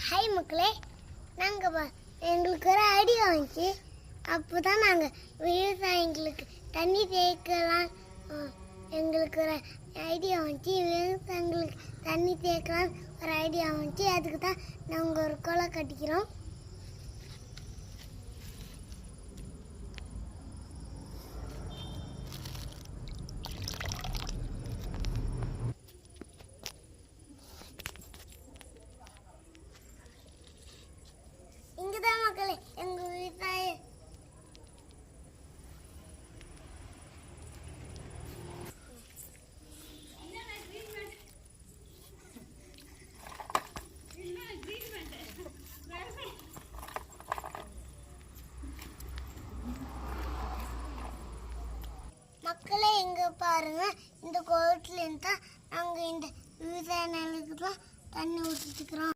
Hi மக்களே, நாங்கள் எங்களுக்கு ஒரு ஐடியா வந்துச்சு. அப்போ தான் நாங்கள் விவசாயிங்களுக்கு தண்ணி தேக்கலாம். எங்களுக்கு ஒரு ஐடியா வந்துச்சு, விவசாயிங்களுக்கு தண்ணி தேக்கலாம் ஒரு ஐடியா வந்துச்சு. அதுக்கு தான் நாங்கள் ஒரு குளம் கட்டிக்கிறோம். இங்குதான் மக்களே எங்க விவசாய மக்களே எங்க பாருங்க, இந்த குளத்துல இருந்தா நாங்க இந்த விவசாய நிலத்துக்கு தான் தண்ணி ஊற்றிட்டு இருக்கிறோம்.